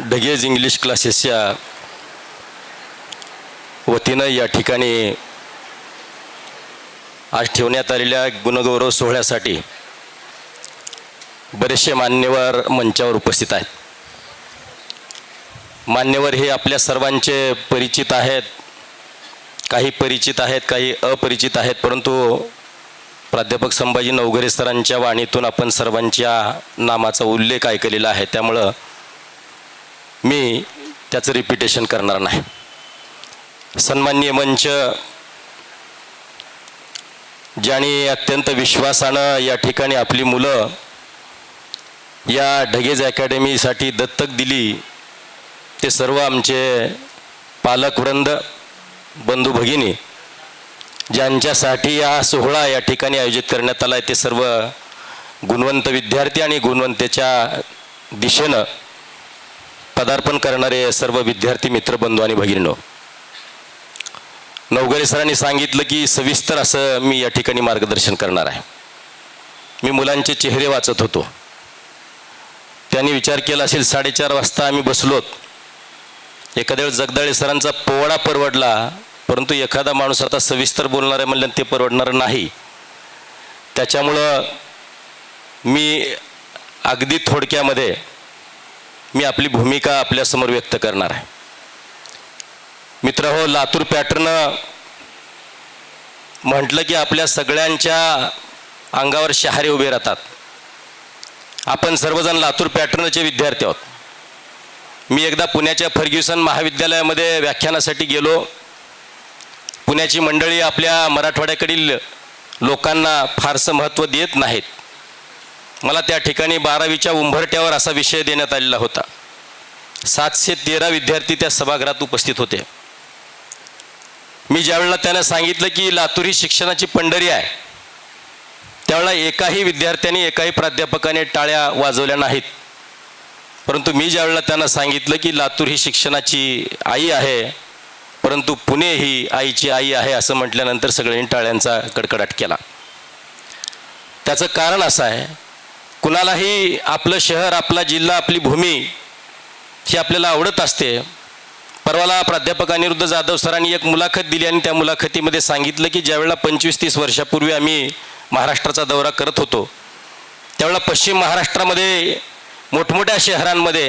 ढगेज English क्लासेसच्या वतीनं या ठिकाणी आज ठेवण्यात आलेल्या गुणगौरव सोहळ्यासाठी बरेचसे मान्यवर मंचावर उपस्थित आहेत. मान्यवर हे आपल्या सर्वांचे परिचित आहेत, काही परिचित आहेत, काही अपरिचित आहेत, परंतु प्राध्यापक संभाजी नवघरे सरांच्या वाणीतून आपण सर्वांच्या नामाचा उल्लेख ऐकलेला आहे, त्यामुळं मी त्याचं रिपिटेशन करणार नाही. सन्माननीय मंच ज्यांनी अत्यंत विश्वासानं या ठिकाणी आपली मुलं या ढगेज अकॅडमीसाठी दत्तक दिली, ते सर्व आमचे पालकवृंद, बंधू भगिनी, ज्यांच्यासाठी हा सोहळा या ठिकाणी आयोजित करण्यात आला आहे, ते सर्व गुणवंत विद्यार्थी आणि गुणवंतेच्या दिशेनं पदार्पण करणारे सर्व विद्यार्थी मित्रबंधू आणि भगिनींनो, नवघरे सरांनी सांगितलं की सविस्तर असं मी या ठिकाणी मार्गदर्शन करणार आहे. मी मुलांचे चेहरे वाचत होतो. त्यांनी विचार केला असेल 4:30 वाजता आम्ही बसलोत. एखाद्या वेळेस जगदाळे सरांचा पोवाडा परवडला, परंतु एखादा माणूस आता सविस्तर बोलणार आहे म्हणलं ते परवडणार नाही. त्याच्यामुळं मी अगदी थोडक्यामध्ये मी आपली भूमिका आपल्यासमोर व्यक्त करणार आहे. मित्रहो, लातूर पॅटर्न म्हटलं की आपल्या सगळ्यांच्या अंगावर शहारे उभे राहतात. आपण सर्वजण लातूर पॅटर्नचे विद्यार्थी आहोत. मी एकदा पुण्याच्या फर्ग्युसन महाविद्यालयामध्ये व्याख्यानासाठी गेलो. पुण्याची मंडळी आपल्या मराठवाड्याकडील लोकांना फारसं महत्त्व देत नाहीत. मला त्या ठिकाणी 12वीच्या उंबरठ्यावर असा विषय देण्यात आलेला होता. 713 विद्यार्थी त्या सभागृहात उपस्थित होते. मी ज्यावेळेला त्यांना सांगितलं की लातूर ही शिक्षणाची पंढरी आहे, त्यावेळेला एकाही विद्यार्थ्यांनी, एकाही प्राध्यापकाने टाळ्या वाजवल्या नाहीत. परंतु मी ज्यावेळेला त्यांना सांगितलं की लातूर ही शिक्षणाची आई आहे, परंतु पुणे ही आईची आई आहे, असं म्हटल्यानंतर सगळ्यांनी टाळ्यांचा कडकडाट केला. त्याचं कारण असं आहे, कुणालाही आपलं शहर, आपला जिल्हा, आपली भूमी ही आपल्याला आवडत असते. परवाला प्राध्यापक अनिरुद्ध जाधव सरांनी एक मुलाखत दिली आणि त्या मुलाखतीमध्ये सांगितलं की ज्यावेळेला 25-30 वर्षापूर्वी आम्ही महाराष्ट्राचा दौरा करत होतो, त्यावेळेला पश्चिम महाराष्ट्रामध्ये मोठमोठ्या शहरांमध्ये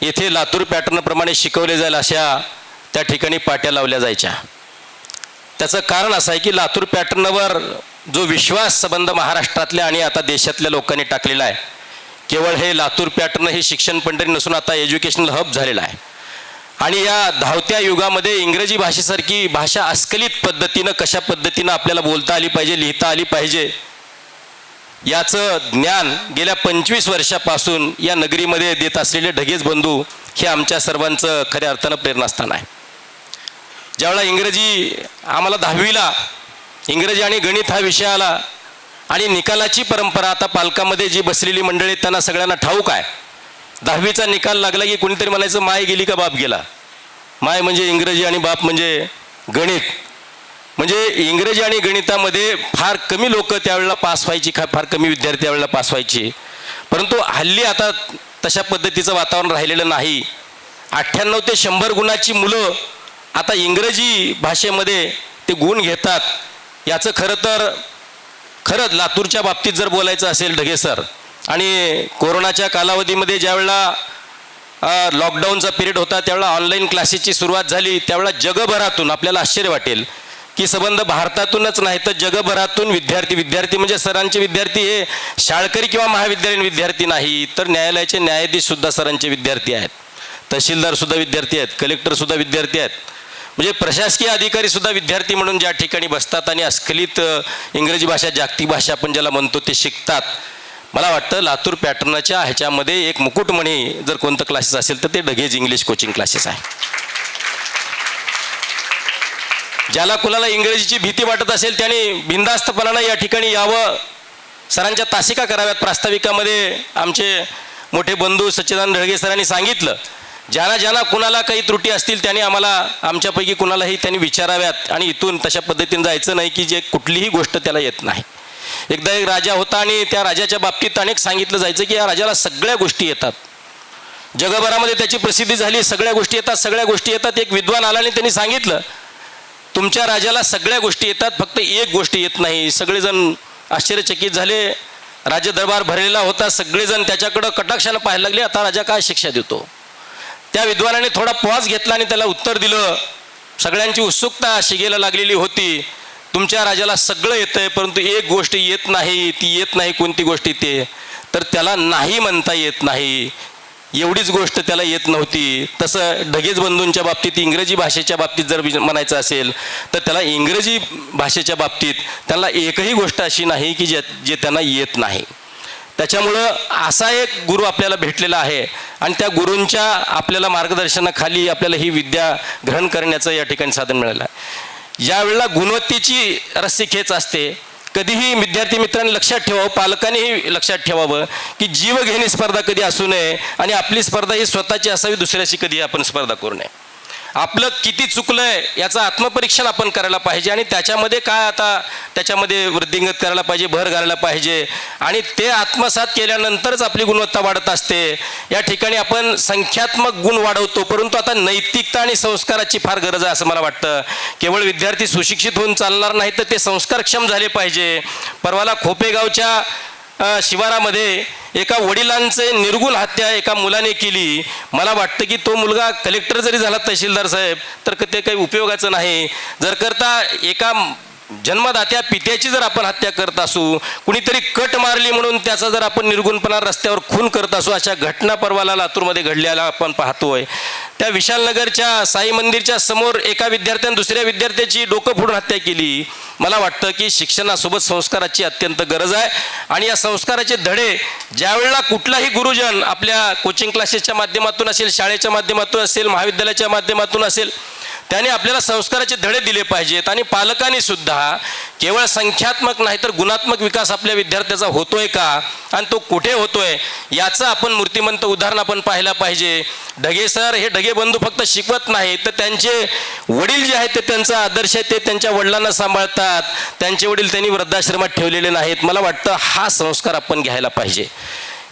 येथे लातूर पॅटर्नप्रमाणे शिकवले जाईल अशा त्या ठिकाणी पाट्या लावल्या जायच्या. त्याचं कारण असं आहे की लातूर पॅटर्नवर जो विश्वास संबंध महाराष्ट्रातल्या आणि आता देशातल्या लोकांनी टाकलेला आहे, केवळ हे लातूर पॅटर्न ही शिक्षण पंढरी नसून आता एज्युकेशनल हब झालेला आहे. आणि या धावत्या युगामध्ये इंग्रजी भाषेसारखी भाषा अस्खलित पद्धतीनं, कशा पद्धतीनं आपल्याला बोलता आली पाहिजे, लिहिता आली पाहिजे, याचं ज्ञान गेल्या 25 वर्षापासून या नगरीमध्ये देत असलेले ढगेज बंधू हे आमच्या सर्वांचं खऱ्या अर्थानं प्रेरणास्थान आहे. ज्यावेळेला इंग्रजी आम्हाला 10वीला इंग्रजी आणि गणित हा विषय आला आणि निकालाची परंपरा आता पालकामध्ये जी बसलेली मंडळी त्यांना सगळ्यांना ठाऊक आहे. 10वीचा निकाल लागला की कुणीतरी म्हणायचं माय गेली का बाप गेला. माय म्हणजे इंग्रजी आणि बाप म्हणजे गणित. म्हणजे इंग्रजी आणि गणितामध्ये फार कमी लोक त्यावेळेला पास व्हायची, फार कमी विद्यार्थी त्यावेळेला पास व्हायचे. परंतु हल्ली आता तशा पद्धतीचं वातावरण राहिलेलं नाही. 98 ते 100 गुणाची मुलं आता इंग्रजी भाषेमध्ये ते गुण घेतात. याचं खरंच लातूरच्या बाबतीत जर बोलायचं असेल ढगे सर, आणि कोरोनाच्या कालावधीमध्ये ज्यावेळेला लॉकडाऊनचा पिरियड होता, त्यावेळेला ऑनलाईन क्लासेसची सुरुवात झाली, त्यावेळेला जगभरातून आपल्याला आश्चर्य वाटेल की संबंध भारतातूनच नाही तर जगभरातून विद्यार्थी म्हणजे सरांचे विद्यार्थी हे शाळकरी किंवा महाविद्यालयीन विद्यार्थी नाही, तर न्यायालयाचे न्यायाधीशसुद्धा सरांचे विद्यार्थी आहेत, तहसीलदारसुद्धा विद्यार्थी आहेत, कलेक्टरसुद्धा विद्यार्थी आहेत. म्हणजे प्रशासकीय अधिकारीसुद्धा विद्यार्थी म्हणून ज्या ठिकाणी बसतात आणि अस्खलित इंग्रजी भाषा, जागतिक भाषा आपण ज्याला म्हणतो, ते शिकतात. मला वाटतं लातूर पॅटर्नच्या ह्याच्यामध्ये एक मुकुटमणी जर कोणतं क्लासेस असेल तर ते ढगेज इंग्लिश कोचिंग क्लासेस आहे. ज्याला कुणाला इंग्रजीची भीती वाटत असेल त्याने बिनधास्तपणानं या ठिकाणी यावं. सरांच्या तासिका कराव्यात. प्रास्ताविकामध्ये आमचे मोठे बंधू सच्चिदानंद ढळगे सरांनी सांगितलं, ज्यांना कुणाला काही त्रुटी असतील त्यांनी आम्हाला, आमच्यापैकी कुणालाही त्यांनी विचाराव्यात आणि इथून तशा पद्धतीने जायचं नाही की जे कुठलीही गोष्ट त्याला येत नाही. एकदा एक राजा होता आणि त्या राजाच्या बाबतीत अनेक सांगितलं जायचं की या राजाला सगळ्या गोष्टी येतात, जगभरामध्ये त्याची प्रसिद्धी झाली, सगळ्या गोष्टी येतात. एक विद्वान आला आणि त्यांनी सांगितलं, तुमच्या राजाला सगळ्या गोष्टी येतात, फक्त एक गोष्ट येत नाही. सगळेजण आश्चर्यचकित झाले. राज्य दरबार भरलेला होता, सगळेजण त्याच्याकडं कटाक्षानं पाहायला लागले, आता राजा काय शिक्षा देतो. त्या विद्वानाने थोडा पॉज घेतला आणि त्याला उत्तर दिलं. सगळ्यांची उत्सुकता शिगेला लागलेली होती. तुमच्या राजाला सगळं येतंय, परंतु एक गोष्ट येत नाही. ती येत नाही कोणती गोष्ट ते, तर त्याला नाही म्हणता येत नाही. एवढीच गोष्ट त्याला येत नव्हती. तसं ढगेज बंधूंच्या बाबतीत, इंग्रजी भाषेच्या बाबतीत जर म्हणायचं असेल तर त्याला इंग्रजी भाषेच्या बाबतीत त्यांना एकही गोष्ट अशी नाही की जे त्यांना येत नाही. त्याच्यामुळं असा एक गुरु आपल्याला भेटलेला आहे आणि त्या गुरूंच्या आपल्याला मार्गदर्शनाखाली आपल्याला ही विद्या ग्रहण करण्याचं या ठिकाणी साधन मिळालं आहे. ज्या वेळेला गुणवत्तेची रस्सीखेच असते, कधीही विद्यार्थी मित्रांनी लक्षात ठेवावं, पालकांनीही लक्षात ठेवावं की जीवघेणी स्पर्धा कधी असू नये आणि आपली स्पर्धा ही स्वतःची असावी, दुसऱ्याशी कधी आपण स्पर्धा करू नये. आपलं किती चुकलंय याचं आत्मपरीक्षण आपण करायला पाहिजे आणि त्याच्यामध्ये काय आता त्याच्यामध्ये वृद्धिंगत करायला पाहिजे, भर घालायला पाहिजे आणि ते आत्मसात केल्यानंतरच आपली गुणवत्ता वाढत असते. या ठिकाणी आपण संख्यात्मक गुण वाढवतो, परंतु आता नैतिकता आणि संस्काराची फार गरज आहे असं मला वाटतं. केवळ विद्यार्थी सुशिक्षित होऊन चालणार नाही, तर ते संस्कारक्षम झाले पाहिजे. परवाला खोपेगावच्या शिवारामध्ये एका वडिलांचे निर्गुण हत्या एका मुलाने केली. मला वाटतं की तो मुलगा कलेक्टर जरी झाला तहसीलदार साहेब तर ते काही उपयोगाचं नाही. जर करता एका जन्मदात्या पित्याची जर आपण हत्या करत असू, कुणीतरी कट मारली म्हणून त्याचा जर आपण निर्गुणपणा रस्त्यावर खून करत असू, अशा घटना परवाला लातूरमध्ये घडलेल्या आपण पाहतोय. त्या विशालनगरच्या साई मंदिरच्या समोर एका विद्यार्थ्याने दुसऱ्या विद्यार्थ्याची डोकं फोडून हत्या केली. मला वाटतं की शिक्षणासोबत संस्काराची अत्यंत गरज आहे आणि या संस्काराचे धडे ज्यावेळेला कुठलाही गुरुजन आपल्या कोचिंग क्लासेसच्या माध्यमातून असेल, शाळेच्या माध्यमातून असेल, महाविद्यालयाच्या माध्यमातून असेल, त्याने आपल्याला संस्काराचे धडे दिले पाहिजेत. आणि पालकांनी सुद्धा केवळ संख्यात्मक नाही तर गुणात्मक विकास आपल्या विद्यार्थ्याचा होतोय का आणि तो कुठे होतोय याचं आपण मूर्तिमंत उदाहरण आपण पाहायला पाहिजे. ढगे सर हे ढगे बंधू फक्त शिकवत नाहीत, तर त्यांचे वडील जे आहेत ते त्यांचा आदर्श आहे, ते त्यांच्या वडिलांना सांभाळतात. त्यांचे वडील त्यांनी वृद्धाश्रमात ठेवलेले नाहीत. मला वाटतं हा संस्कार आपण घ्यायला पाहिजे.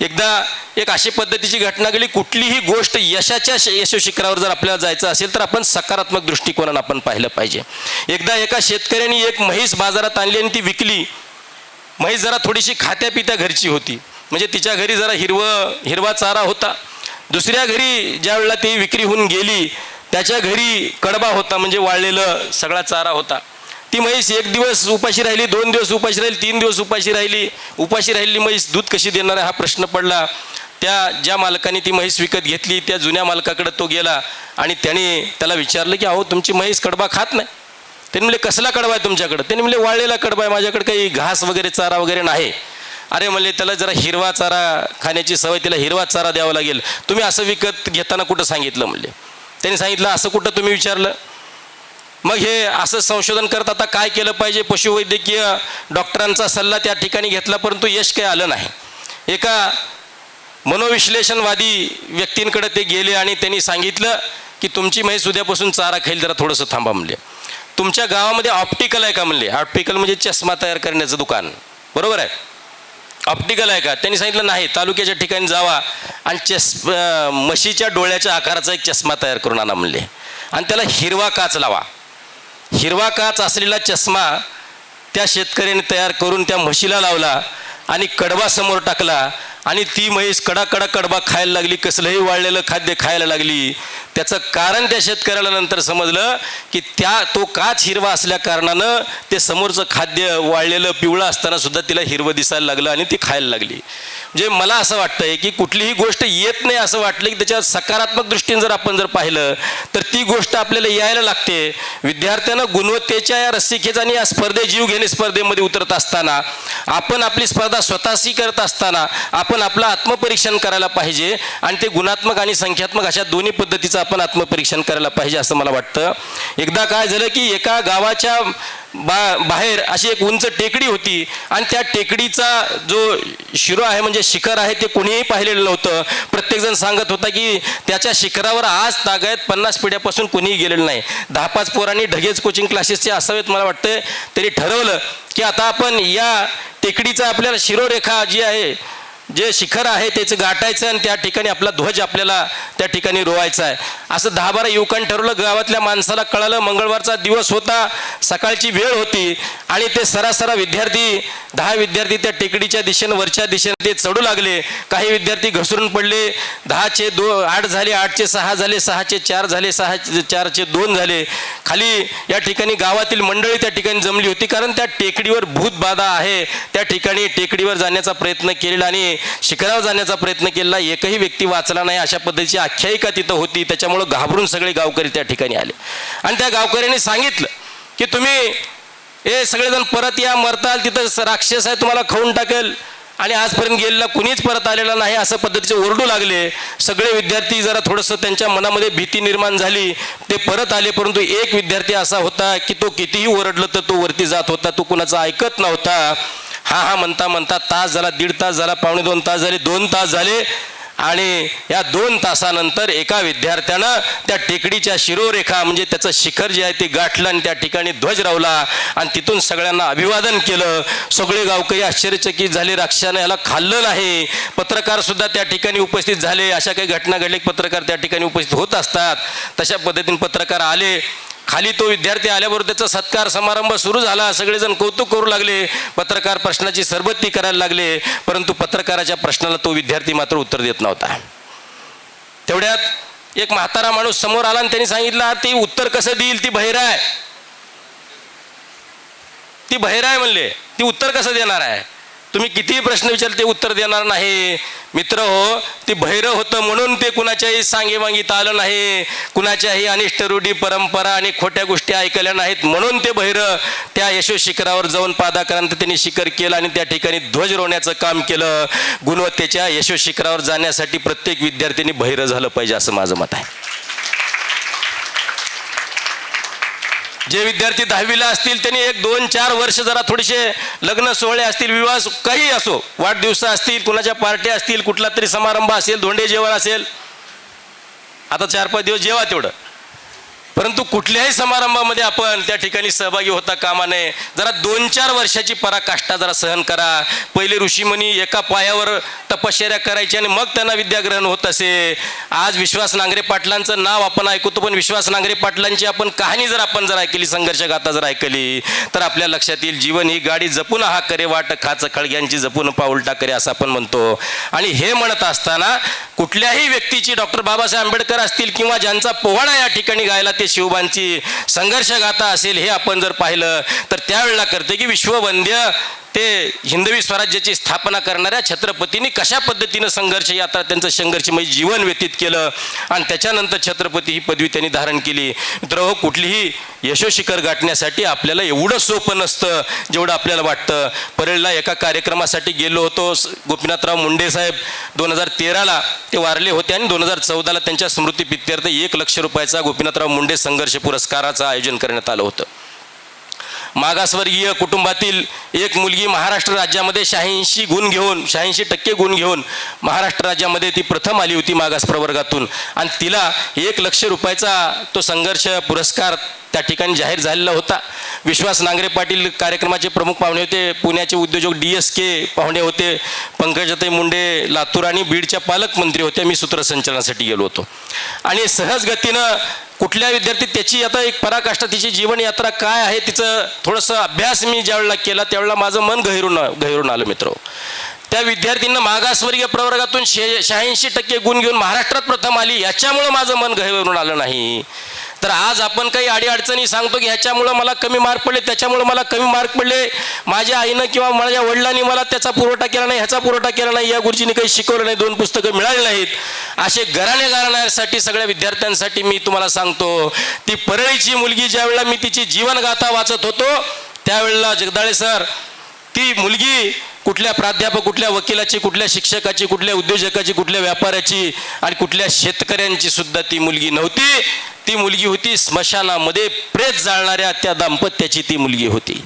एकदा एक अशी पद्धतीची घटना घडली, कुठलीही गोष्ट यशाच्या यशस्वी शिखरावर जर आपल्याला जायचं असेल तर आपण सकारात्मक दृष्टिकोनानं आपण पाहिलं पाहिजे. एकदा एका शेतकऱ्यांनी एक म्हैस बाजारात आणली आणि ती विकली. म्हैस जरा थोडीशी खात्यापित्या घरची होती, म्हणजे तिच्या घरी जरा हिरवा चारा होता. दुसऱ्या घरी ज्या वेळेला ती विक्री होऊन गेली त्याच्या घरी कडबा होता, म्हणजे वाळलेलं सगळा चारा होता. ती म्हैस एक दिवस उपाशी राहिली, 2 दिवस उपाशी राहिली, 3 दिवस उपाशी राहिली म्हैस दूध कशी देणार आहे हा प्रश्न पडला. ज्या मालकाने ती म्हैस विकत घेतली त्या जुन्या मालकाकडे तो गेला आणि त्याला विचारलं की अहो तुमची म्हैस कडबा खात नाही. त्यांनी म्हणले कसला कडबा आहे तुमच्याकडे? त्यांनी म्हणले वाळलेला कडबा आहे, माझ्याकडे काही घास वगैरे चारा वगैरे नाही. अरे म्हणले त्याला जरा हिरवा चारा खाण्याची सवय, तिला हिरवा चारा द्यावा लागेल. तुम्ही असं विकत घेताना कुठं सांगितलं? म्हणले त्यांनी सांगितलं असं कुठं तुम्ही विचारलं? मग हे असं संशोधन करत आता काय केलं पाहिजे? पशुवैद्यकीय डॉक्टरांचा सल्ला त्या ठिकाणी घेतला, परंतु यश काही आलं नाही. एका मनोविश्लेषणवादी व्यक्तींकडे ते गेले आणि त्यांनी सांगितलं की तुमची म्हैस उद्यापासून चारा खाईल, जरा थोडंसं थांबा. म्हणले तुमच्या गावामध्ये ऑप्टिकल आहे का? म्हणले ऑप्टिकल म्हणजे चष्मा तयार करण्याचं दुकान, बरोबर आहे? ऑप्टिकल आहे का? त्यांनी सांगितलं नाही. तालुक्याच्या ठिकाणी जावा आणि म्हशीच्या डोळ्याच्या आकाराचा एक चष्मा तयार करून आणा म्हणले आणि त्याला हिरवा काच लावा. हिरवा काच असलेला चष्मा त्या शेतकऱ्याने तयार करून त्या म्हशीला लावला आणि कडबा समोर टाकला आणि ती म्हैस कडबा खायला लागली, कसलंही वाळलेलं खाद्य खायला लागली. त्याचं कारण त्या शेतकऱ्याला नंतर समजलं की तो काच हिरवा असल्या कारणानं ते समोरचं खाद्य वाळलेलं पिवळं असताना सुद्धा तिला हिरवं दिसायला लागलं आणि ती खायला लागली. म्हणजे मला असं वाटतंय की कुठलीही गोष्ट येत नाही असं वाटलं की त्याच्या सकारात्मक दृष्टीने जर आपण पाहिलं तर ती गोष्ट आपल्याला यायला लागते. विद्यार्थ्यांना गुणवत्तेच्या या रस्सीखेच आणि या जीव घेणे स्पर्धेमध्ये उतरत असताना, आपण आपली स्पर्धा स्वतःशी करत असताना आपण आपलं आत्मपरीक्षण करायला पाहिजे आणि ते गुणात्मक आणि संख्यात्मक अशा दोन्ही पद्धतीचं आपण आत्मपरीक्षण करायला पाहिजे असं मला वाटतं. एकदा काय झालं की एका गावाच्या बाहेर अशी एक उंच टेकडी होती आणि त्या टेकडीचा जो शिरो आहे म्हणजे शिखर आहे ते कोणीही पाहिलेलं नव्हतं. प्रत्येकजण सांगत होता की त्याच्या शिखरावर आज तागायत 50 पिढ्यापासून कोणीही गेलेलं नाही. 10-5 पोरांनी ढगेज कोचिंग क्लासेसचे असावेत मला वाटतं. त्यांनी ठरवलं की आता आपण या टेकडीचा आपल्याला शिरोरेखा जी आहे जे शिखर आहे त्याचं गाठायचं आणि त्या ठिकाणी आपला ध्वज आपल्याला त्या ठिकाणी रोवायचा आहे. असं 10-12 युवकांनी ठरवलं. गावातल्या माणसाला कळालं, मंगळवारचा दिवस होता, सकाळची वेळ होती आणि ते सरासरा विद्यार्थी 10 विद्यार्थी त्या टेकडीच्या दिशेनं वरच्या दिशेने ते चढू लागले. काही विद्यार्थी घसरून पडले. 10चे 8 झाले, 8चे 6 झाले, 6चे 4 झाले, 4चे 2 झाले. खाली या ठिकाणी गावातील मंडळी त्या ठिकाणी जमली होती, कारण त्या टेकडीवर भूतबाधा आहे. त्या ठिकाणी टेकडीवर जाण्याचा प्रयत्न केलेला आणि शिखरावर जाण्याचा प्रयत्न केला, एकही व्यक्ती वाचला नाही, अशा पद्धतीची आख्यायिका तिथं होती. त्याच्यामुळं घाबरून सगळे गावकरी त्या ठिकाणी आले आणि त्या गावकऱ्यांनी सांगितलं की तुम्ही हे सगळेजण परत या, मरताल, तिथं राक्षस आहे, तुम्हाला खाऊन टाकेल. आणि आजपर्यंत गेलेला कुणीच परत आलेला नाही, असं पद्धतीचे ओरडू लागले. सगळे विद्यार्थी जरा थोडंसं त्यांच्या मनामध्ये भीती निर्माण झाली, ते परत आले. परंतु एक विद्यार्थी असा होता की तो कितीही ओरडलं तर तो वरती जात होता, तो कुणाचा ऐकत नव्हता. हा म्हणता म्हणता तास झाला, 1.5 तास झाला, 2.25 तास झाले, 2 तास झाले आणि या 2 तासानंतर एका विद्यार्थ्यानं त्या टेकडीच्या शिरोरेखा म्हणजे त्याचं शिखर जे आहे ते गाठलं आणि त्या ठिकाणी ध्वज रावला आणि तिथून सगळ्यांना अभिवादन केलं. सगळे गावकरी आश्चर्यचकित झाले, राक्षसाने याला खाल्लं नाही. पत्रकार सुद्धा त्या ठिकाणी उपस्थित झाले. अशा काही घटना घडल्या की पत्रकार त्या ठिकाणी उपस्थित होत असतात. तशा पद्धतीने पत्रकार आले. खाली तो विद्यार्थी आल्याबरोबर त्याचा सत्कार समारंभ सुरू झाला. सगळेजण कौतुक करू लागले, पत्रकार प्रश्नाची सरबत्ती करायला लागले. परंतु पत्रकाराच्या प्रश्नाला तो विद्यार्थी मात्र उत्तर देत नव्हता. तेवढ्यात एक म्हातारा माणूस समोर आला आणि त्यांनी सांगितलं, ती उत्तर कसं देईल, ती बहिरा आहे, ती बहिरा आहे म्हणले, ती उत्तर कसं देणार आहे, तुम्ही कितीही प्रश्न विचारले ते उत्तर देणार नाही. मित्र हो, ती बहिरं होतं म्हणून ते कुणाच्याही सांगेवांगीत आलं नाही, कुणाच्याही अनिष्ट रूढी परंपरा आणि खोट्या गोष्टी ऐकल्या नाहीत म्हणून ते बहिरं त्या यशो शिखरावर जाऊन पादाक्रांत त्यांनी शिखर केलं आणि त्या ठिकाणी ध्वज रोवण्याचं काम केलं. गुणवत्तेच्या यशो शिखरावर जाण्यासाठी प्रत्येक विद्यार्थ्यांनी बहिरं झालं पाहिजे, असं माझं मत आहे. जे विद्यार्थी 10वीला असतील त्यांनी 1-2-4 वर्ष जरा थोडेसे लग्न सोहळे असतील, विवाह काही असो, वाढदिवस असतील, कुणाच्या पार्ट्या असतील, कुठला तरी समारंभ असेल, धोंडे जेवण असेल, आता 4-5 दिवस जेवा तेवढं. परंतु कुठल्याही समारंभामध्ये आपण त्या ठिकाणी सहभागी होता कामा नये. जरा 2-4 वर्षाची पराकाष्ठा जरा सहन करा. पहिले ऋषीमुनी एका पायावर तपश्चर्या करायची आणि मग त्यांना विद्याग्रहण होत असे. आज विश्वास नांगरे पाटलांचं नाव आपण ऐकतो, पण विश्वास नांगरे पाटलांची आपण कहाणी जर आपण जर ऐकली, संघर्ष गाथा जर ऐकली तर आपल्या लक्षात येईल, जीवन ही गाडी जपून हा करे वाट, खाच खळग्यांची जपून पाऊल टाकरे, असं आपण म्हणतो. आणि हे म्हणत असताना कुठल्याही व्यक्तीची, डॉक्टर बाबासाहेब आंबेडकर असतील किंवा ज्यांचा पोवाडा या ठिकाणी गायला ते शिवबांची संघर्ष गाथा असेल, हे आपण जर पाहिलं तर त्यावेळेला करते की विश्ववंद्य ते हिंदवी स्वराज्याची स्थापना करणाऱ्या छत्रपतींनी कशा पद्धतीनं संघर्ष यात्रा, त्यांचं संघर्षमय जीवन व्यतीत केलं आणि त्याच्यानंतर छत्रपती ही पदवी त्यांनी धारण केली. मित्र, कुठलीही यशोशिखर गाठण्यासाठी आपल्याला एवढं सोपं नसतं जेवढं आपल्याला वाटतं. परेडला एका कार्यक्रमासाठी गेलो होतो. गोपीनाथराव मुंडे साहेब 2013ला ते वारले होते आणि 2014ला त्यांच्या स्मृतीप्रित्यर्थ 1 लाख रुपयाचा गोपीनाथराव मुंडे संघर्ष पुरस्काराचं आयोजन करण्यात आलं होतं. मागासवर्गीय कुटुंबातील एक मुलगी महाराष्ट्र राज्यामध्ये 86% गुण घेऊन महाराष्ट्र राज्यामध्ये ती प्रथम आली होती मागास प्रवर्गातून आणि तिला 1 लाख रुपयाचा तो संघर्ष पुरस्कार त्या ठिकाणी जाहीर झालेला होता. विश्वास नांगरे पाटील कार्यक्रमाचे प्रमुख पाहुणे होते. पुण्याचे उद्योजक DSK पाहुणे होते. पंकजाताई मुंडे लातूर आणि बीडच्या पालकमंत्री होत्या. मी सूत्रसंचलनासाठी गेलो होतो आणि सहज गतीनं कुठल्या विद्यार्थी त्याची आता एक पराकाष्ठा, तिची जीवनयात्रा काय आहे, तिचं थोडंसं अभ्यास मी ज्यावेळेला केला त्यावेळेला माझं मन गहिरून आलं. मित्र, त्या विद्यार्थ्यांना मागासवर्गीय प्रवर्गातून 86% गुण घेऊन महाराष्ट्रात प्रथम आली, याच्यामुळं माझं मन गहिरून आलं नाही. तर आज आपण काही अडीअडचणी सांगतो की ह्याच्यामुळं मला कमी मार्क पडले, त्याच्यामुळं मला कमी मार्क पडले, माझ्या आईनं किंवा माझ्या वडिलांनी मला त्याचा पुरवठा केला नाही, ह्याचा पुरवठा केला नाही, या गुरुजींनी काही शिकवलं नाही, 2 पुस्तकं मिळाली नाहीत, असे घराणे गारण्यासाठी सगळ्या विद्यार्थ्यांसाठी मी तुम्हाला सांगतो, ती परळीची मुलगी ज्यावेळेला मी तिची जीवनगाथा वाचत होतो त्यावेळेला जगदाळे सर, ती मुलगी कुठल्या प्राध्यापक, कुठल्या वकिलाची, कुठल्या शिक्षकाची, कुठल्या उद्योजकाची, कुठल्या व्यापाऱ्याची आणि कुठल्या शेतकऱ्यांची सुद्धा ती मुलगी नव्हती. ती मुलगी होती स्मशानामध्ये प्रेत जाळणाऱ्या त्या दाम्पत्याची ती मुलगी होती.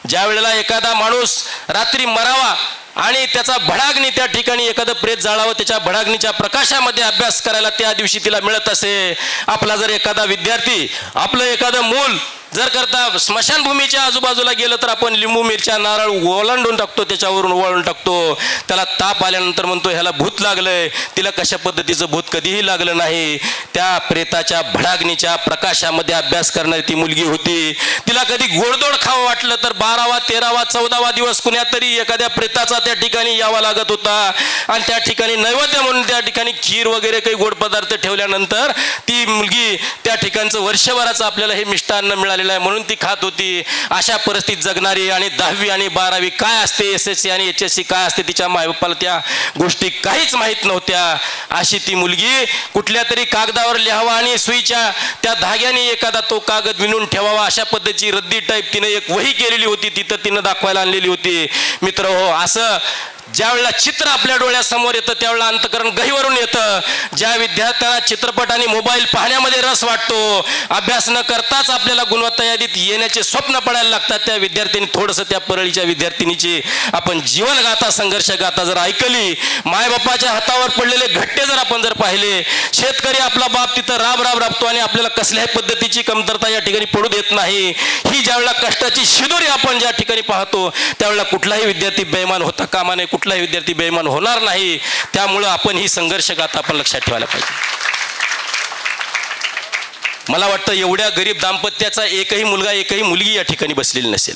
ज्या वेळेला एखादा माणूस रात्री मरावा आणि त्याचा भडाग्नी त्या ठिकाणी एखादं प्रेत जाळावं, त्याच्या भडाग्नीच्या प्रकाशामध्ये अभ्यास करायला त्या दिवशी तिला मिळत असे. आपला जर एखादा विद्यार्थी, आपलं एखादं मूल जर करता स्मशानभूमीच्या आजूबाजूला गेलं तर आपण लिंबू मिरच्या नारळ ओलांडून टाकतो, त्याच्यावरून वळून टाकतो. त्याला ताप आल्यानंतर म्हणतो ह्याला भूत लागलंय. तिला कशा पद्धतीचं भूत कधीही लागलं नाही. त्या प्रेताच्या भडाग्नीच्या प्रकाशामध्ये अभ्यास करणारी ती मुलगी होती. तिला कधी गोडधोड खावं वाटलं तर 12वा 13वा 14वा दिवस कुण्यातरी एखाद्या प्रेताचा त्या ठिकाणी यावा लागत होता आणि त्या ठिकाणी नैवेद्य म्हणून त्या ठिकाणी खीर वगैरे काही गोड पदार्थ ठेवल्यानंतर ती मुलगी त्या ठिकाणचं वर्षभराचं आपल्याला हे मिष्टान्न मिळाले म्हणून ती खात होती. अशा परिस्थितीत जगणारी आणि 10वी आणि 12वी काय असते, SSC आणि HSC काय असते, तिच्या मायबापाला त्या गोष्टी काहीच माहीत नव्हत्या. अशी ती मुलगी कुठल्या तरी कागदावर लिहावा आणि सुईच्या त्या धाग्याने एखादा तो कागद विणून ठेवावा अशा पद्धतीची रद्दी टाईप तिनं एक वही केलेली होती, तिथं तिनं दाखवायला आणलेली होती. मित्र हो, असं ज्या वेळेला चित्र आपल्या डोळ्यासमोर येतं त्यावेळेला अंतकरण गहिवरून येतं. ज्या विद्यार्थ्यांना चित्रपट आणि मोबाईल पाहण्यामध्ये रस वाटतो, अभ्यास न करताच आपल्याला गुणवत्ता यादीत येण्याचे स्वप्न पडायला लागतात, त्या विद्यार्थ्यांनी थोडंसं त्या परळीच्या विद्यार्थिनीची आपण जीवनगाथा, संघर्ष गाथा जर ऐकली, मायबापाच्या हातावर पडलेले घट्टे जर आपण जर पाहिले, शेतकरी आपला बाप तिथं राबतो आणि आपल्याला कसल्याही पद्धतीची कमतरता या ठिकाणी पडू देत नाही. ही ज्यावेळेला कष्टाची शिदोरी आपण ज्या ठिकाणी पाहतो त्यावेळेला कुठलाही विद्यार्थी बेईमान होता कामा नये, कुठलाही विद्यार्थी बेईमान होणार नाही. त्यामुळं आपण ही संघर्ष गाथा आपण लक्षात ठेवायला पाहिजे. मला वाटतं एवढ्या गरीब दाम्पत्याचा एकही मुलगा एकही मुलगी या ठिकाणी बसलेली नसेल.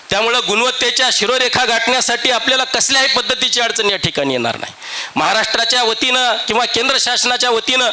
त्यामुळं गुणवत्तेच्या शिरोरेखा गाठण्यासाठी आपल्याला कसल्याही पद्धतीची अडचण या ठिकाणी येणार नाही. महाराष्ट्राच्या वतीनं किंवा केंद्र शासनाच्या वतीनं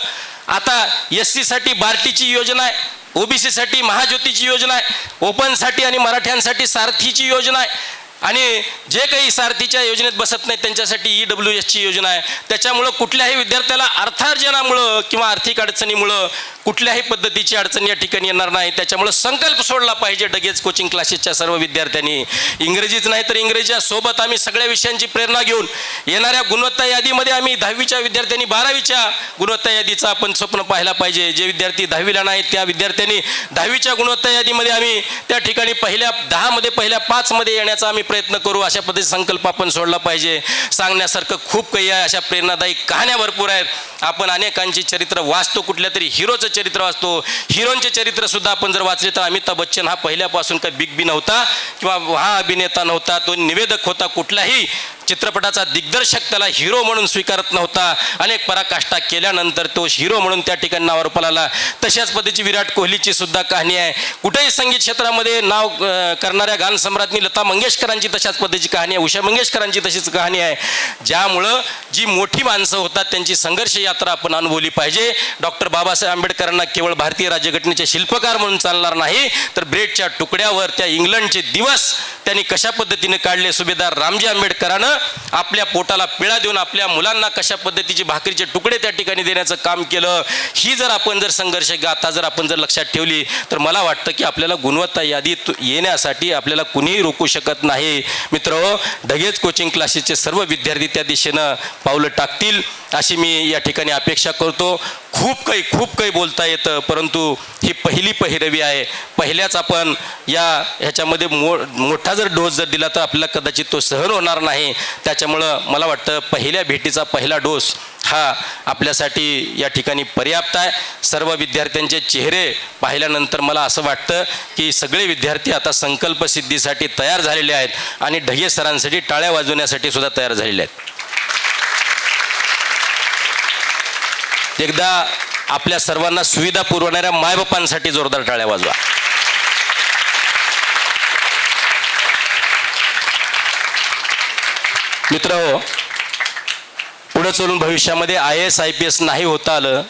आता SC साठी बार्टीची योजना आहे, OBC साठी महाज्योतीची योजना आहे, ओपनसाठी आणि मराठ्यांसाठी सारथीची योजना आहे आणि जे काही सारथीच्या योजनेत बसत नाही त्यांच्यासाठी EWS ची योजना आहे. त्याच्यामुळं कुठल्याही विद्यार्थ्याला अर्थार्जनामुळं किंवा आर्थिक अडचणीमुळं कुठल्याही पद्धतीची अडचण या ठिकाणी येणार नाही. त्याच्यामुळं संकल्प सोडला पाहिजे डगेज कोचिंग क्लासेसच्या सर्व विद्यार्थ्यांनी. इंग्रजीच नाही तर इंग्रजीच्या सोबत आम्ही सगळ्या विषयांची प्रेरणा घेऊन येणाऱ्या गुणवत्ता यादीमध्ये आम्ही 10वीच्या विद्यार्थ्यांनी 12वीच्या गुणवत्ता यादीचं आपण स्वप्न पाहायला पाहिजे. जे विद्यार्थी 10वीला नाहीत त्या विद्यार्थ्यांनी 10वीच्या गुणवत्ता यादीमध्ये आम्ही त्या ठिकाणी पहिल्या 10 मध्ये पहिल्या 5 मध्ये येण्याचा आम्ही प्रयत्न करू. अशा पद्धतीचा संकल्प आपण सोडला पाहिजे. सांगण्यासारखं खूप काही आहे, अशा प्रेरणादायी कहाण्या भरपूर आहेत. आपण अनेकांची चरित्र वाचतो, कुठल्या तरी हिरोचं चरित्र वाचतो. हिरोंचे चरित्र सुद्धा आपण जर वाचले तर अमिताभ बच्चन हा पहिल्यापासून काही बिग बी नव्हता किंवा हा अभिनेता नव्हता, तो निवेदक होता. कुठलाही चित्रपटाचा दिग्दर्शक त्याला हिरो म्हणून स्वीकारत नव्हता. अनेक पराकाष्ठा केल्यानंतर तो हिरो म्हणून त्या ठिकाणी नावावर आला. तशाच पद्धतीची विराट कोहलीची सुद्धा कहाणी आहे. कुठेही संगीत क्षेत्रामध्ये नाव करणाऱ्या गानसम्राज्ञी लता मंगेशकरांची तशाच पद्धतीची कहाणी आहे. उषा मंगेशकरांची तशीच कहाणी आहे. ज्यामुळं जी मोठी माणसं होतात त्यांची संघर्ष यात्रा आपण अनुभवली पाहिजे. डॉक्टर बाबासाहेब आंबेडकरांना केवळ भारतीय राज्यघटनेचे शिल्पकार म्हणून चालणार नाही तर ब्रेडच्या तुकड्यावर त्या इंग्लंडचे दिवस त्यांनी कशा पद्धतीने काढले. सुभेदार रामजी आंबेडकरांना आपल्या पोटाला पिळा देऊन आपल्या मुलांना कशा पद्धतीचे भाकरीचे तुकडे त्या ठिकाणी देण्याचं काम केलं. ही जर आपण जर संघर्ष गाथा जर आपण जर लक्षात ठेवली तर मला वाटतं की आपल्याला गुणवत्ता यादीत येण्यासाठी आपल्याला कुणीही रोखू शकत नाही. मित्रहो, ढगेज कोचिंग क्लासेसचे सर्व विद्यार्थी त्या दिशेनं पावलं टाकतील अशी मी या ठिकाणी अपेक्षा करतो. खूप काही बोलता येतं, परंतु ही पहिली पहिरवी आहे. पहिल्याच आपण ह्याच्यामध्ये मोठा जर डोस जर दिला तर आपल्याला कदाचित तो सहन होणार नाही. त्याच्यामुळं मला वाटतं पहिल्या भेटीचा पहिला डोस हा आपल्यासाठी या ठिकाणी पर्याप्त आहे. सर्व विद्यार्थ्यांचे चेहरे पाहिल्यानंतर मला असं वाटतं की सगळे विद्यार्थी आता संकल्पसिद्धीसाठी तयार झालेले आहेत आणि ढगे सरांसाठी टाळ्या वाजवण्यासाठी सुद्धा तयार झालेले आहेत. एकदा आपल्या सर्वांना सुविधा पुरवणाऱ्या मायबापांसाठी जोरदार टाळ्या वाजवा. मित्रहो, पुढे चलून भविष्यामध्ये IAS IPS नाही होता आलं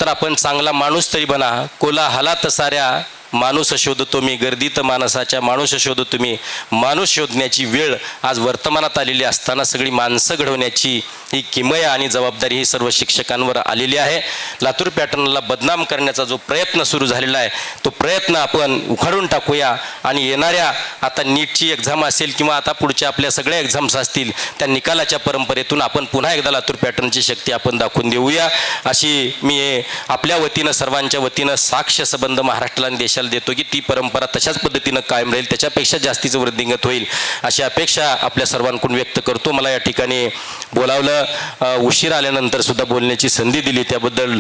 तर आपण चांगला माणूस तरी बना. कोला हालात साऱ्या माणूस शोधतो मी, गर्दीत माणसाच्या माणूस शोधतो मी. माणूस शोधण्याची वेळ आज वर्तमानात आलेली असताना सगळी माणसं घडवण्याची ही किमया आणि जबाबदारी ही सर्व शिक्षकांवर आलेली आहे. लातूर पॅटर्नला बदनाम करण्याचा जो प्रयत्न सुरू झालेला आहे तो प्रयत्न आपण उखाडून टाकूया आणि येणाऱ्या आता नीटची एक्झाम असेल किंवा आता पुढच्या आपल्या सगळ्या एक्झाम्स असतील त्या निकालाच्या परंपरेतून आपण पुन्हा एकदा लातूर पॅटर्नची शक्ती आपण दाखवून देऊया अशी मी आपल्या वतीनं सर्वांच्या वतीनं साक्ष संबंध महाराष्ट्राला आणि देशाला आश्वासन देतो की ती परंपरा तशाच पद्धतीनं कायम राहील, त्याच्यापेक्षा जास्तीचं वृद्धिंगत होईल अशी अपेक्षा आपल्या सर्वांकडून व्यक्त करतो. मला या ठिकाणी बोलावलं, उशीर आल्यानंतर सुद्धा बोलण्याची संधी दिली त्याबद्दल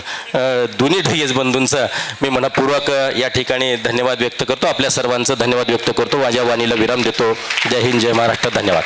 दोन्ही ढगेज बंधूंचं मी मनपूर्वक या ठिकाणी धन्यवाद व्यक्त करतो. आपल्या सर्वांचं धन्यवाद व्यक्त करतो. माझ्या वाणीला विराम देतो. जय हिंद, जय महाराष्ट्र. धन्यवाद.